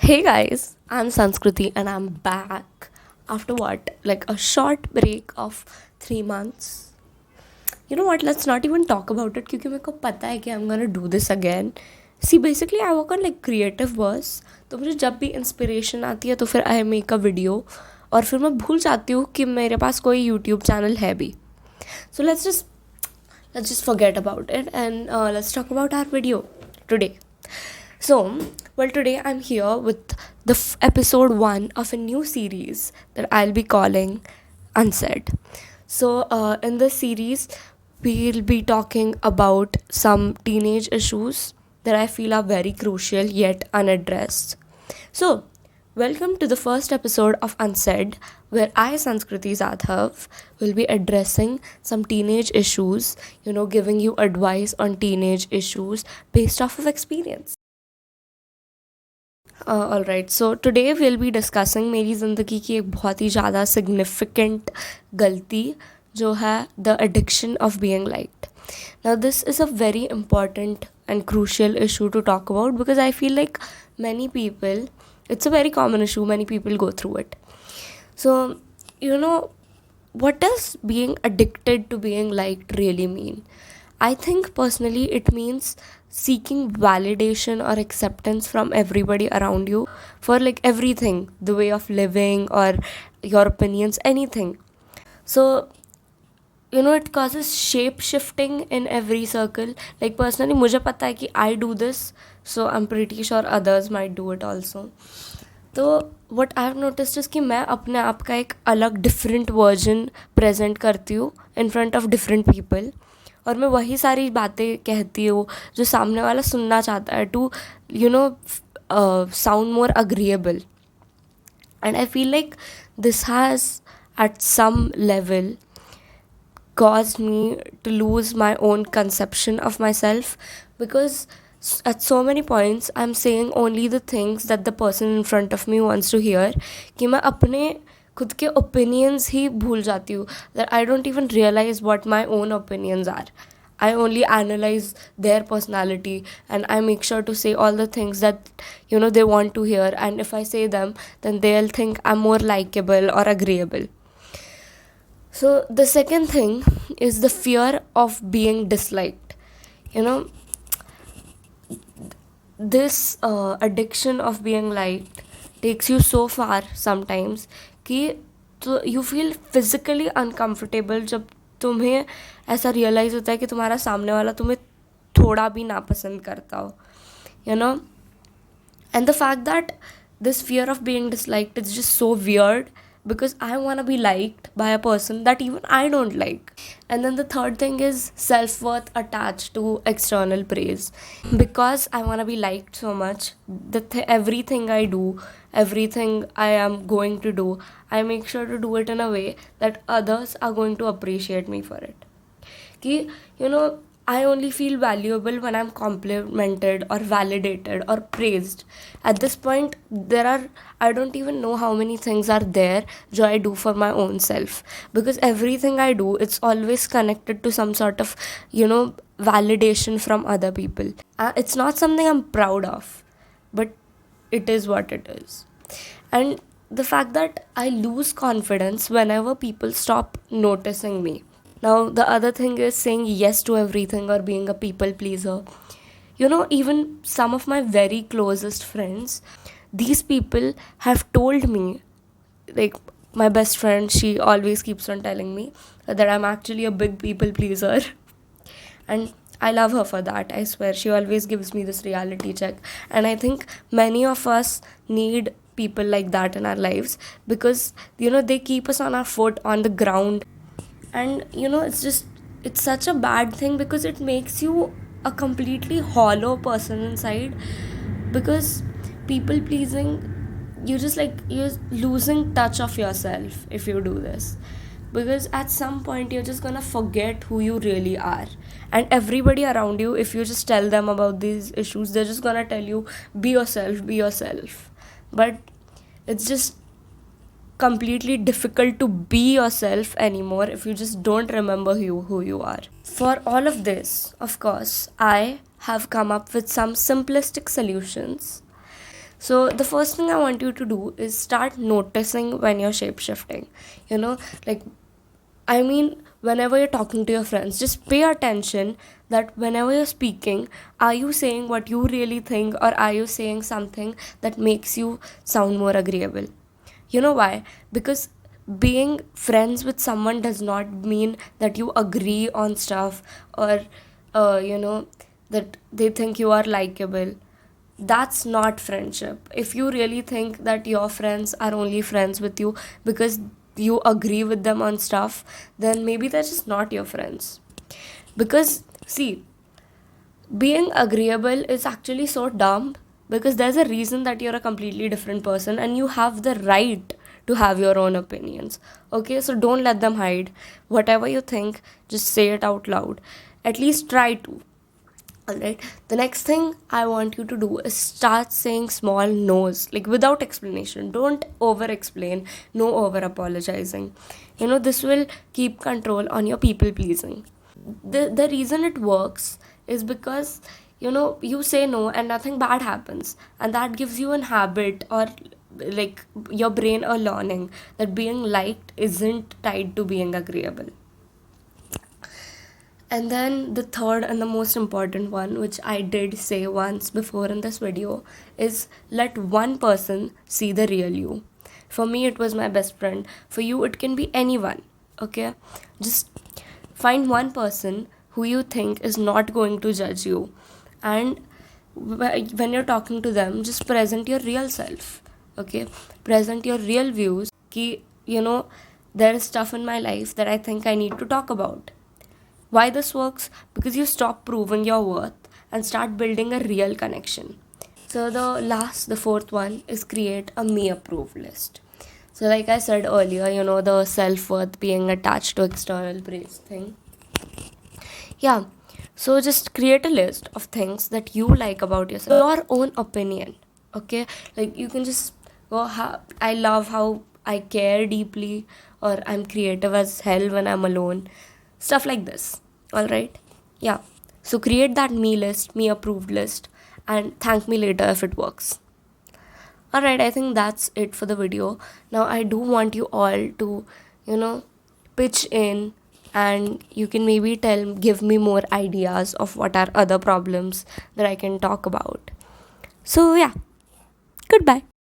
Hey guys, I'm Sanskriti and I'm back after what? Like a short break of 3 months. You know what? Let's not even talk about it क्योंकि मेरे को पता है कि I'm gonna do this again. See, basically I work on like creative bursts. तो मुझे जब भी इंस्पिरेशन आती है तो फिर I make a video और फिर मैं भूल जाती हूँ कि मेरे पास कोई यूट्यूब चैनल है भी. So let's just forget about it and let's talk about our video today. So, well, today I'm here with the episode 1 of a new series that I'll be calling Unsaid. So, in this series, we'll be talking about some teenage issues that I feel are very crucial yet unaddressed. So, welcome to the first episode of Unsaid, where I, Sanskriti Sadhav, will be addressing some teenage issues, giving you advice on teenage issues based off of experience. All right so today will be discussing मेरी ज़िंदगी की एक बहुत ही ज़्यादा significant गलती जो है the addiction of being liked. Now this is a very important and crucial issue to talk about because I feel like many people it's a very common issue, many people go through it. So, what does being addicted to being liked really mean? I think personally it means seeking validation or acceptance from everybody around you for like everything, the way of living or your opinions, anything. So, it causes shape shifting in every circle. Like personally मुझे पता है कि I do this, so I'm pretty sure others might do it also. तो what I have noticed is कि मैं अपने आप का एक अलग different version present करती हूँ in front of different people, और मैं वही सारी बातें कहती हूँ जो सामने वाला सुनना चाहता है to sound more agreeable. And I feel like this has at some level caused me to lose my own conception of myself, because at so many points I'm saying only the things that the person in front of me wants to hear कि मैं अपने खुद के opinions ही भूल जाती हूँ, that I don't even realize what my own opinions are. I only analyze their personality and I make sure to say all the things that they want to hear, and if I say them then they'll think I'm more likable or agreeable. So the second thing is the fear of being disliked. This addiction of being liked takes you so far sometimes कि you feel physically uncomfortable जब तुम्हें ऐसा realise होता है कि तुम्हारा सामने वाला तुम्हें थोड़ा भी नापसंद करता हो, and the fact that this fear of being disliked is just so weird because I want to be liked by a person that even I don't like. And then the third thing is self-worth attached to external praise. Because I want to be liked so much, everything I do, everything I am going to do, I make sure to do it in a way that others are going to appreciate me for it. Ki, I only feel valuable when I'm complimented or validated or praised. At this point, I don't even know how many things are there that I do for my own self. Because everything I do, it's always connected to some sort of, validation from other people. It's not something I'm proud of, but it is what it is. And the fact that I lose confidence whenever people stop noticing me. Now, the other thing is saying yes to everything or being a people pleaser. Even some of my very closest friends, these people have told me, like my best friend, she always keeps on telling me that I'm actually a big people pleaser. And I love her for that, I swear. She always gives me this reality check. And I think many of us need people like that in our lives because, they keep us on our foot, on the ground. And it's such a bad thing because it makes you a completely hollow person inside, because people pleasing, you're losing touch of yourself if you do this, because at some point you're just gonna forget who you really are. And everybody around you, if you just tell them about these issues, they're just gonna tell you, be yourself. But it's just completely difficult to be yourself anymore if you just don't remember who you are. For all of this, of course, I have come up with some simplistic solutions So the first thing I want you to do is start noticing when you're shape shifting. You know, like, I mean, whenever you're talking to your friends, just pay attention that whenever you're speaking, are you saying what you really think, or are you saying something that makes you sound more agreeable? You know why? Because being friends with someone does not mean that you agree on stuff, or, you know, that they think you are likable. That's not friendship. If you really think that your friends are only friends with you because you agree with them on stuff, then maybe they're just not your friends. Because, see, being agreeable is actually so dumb, because there's a reason that you're a completely different person and you have the right to have your own opinions. Okay, so don't let them hide. Whatever you think, just say it out loud. At least try to. Alright, the next thing I want you to do is start saying small no's, like without explanation. Don't over explain, no over apologizing. This will keep control on your people pleasing. The reason it works is because you say no and nothing bad happens, and that gives you an habit, or like your brain a learning that being liked isn't tied to being agreeable. And then the third and the most important one, which I did say once before in this video, is let one person see the real you. For me, it was my best friend. For you, it can be anyone. Okay? Just find one person who you think is not going to judge you. And when you're talking to them, just present your real self. Okay? Present your real views. There is stuff in my life that I think I need to talk about. Why this works? Because you stop proving your worth and start building a real connection. So the fourth one is create a me approved list. So like I said earlier, the self-worth being attached to external praise thing. Yeah. So just create a list of things that you like about yourself. Your own opinion. Okay? Like you can just go, I love how I care deeply, or I'm creative as hell when I'm alone. Stuff like this. Alright? Yeah. So create that me list, me approved list, and thank me later if it works. Alright, I think that's it for the video. Now I do want you all to, pitch in, and you can maybe give me more ideas of what are other problems that I can talk about. So yeah, goodbye.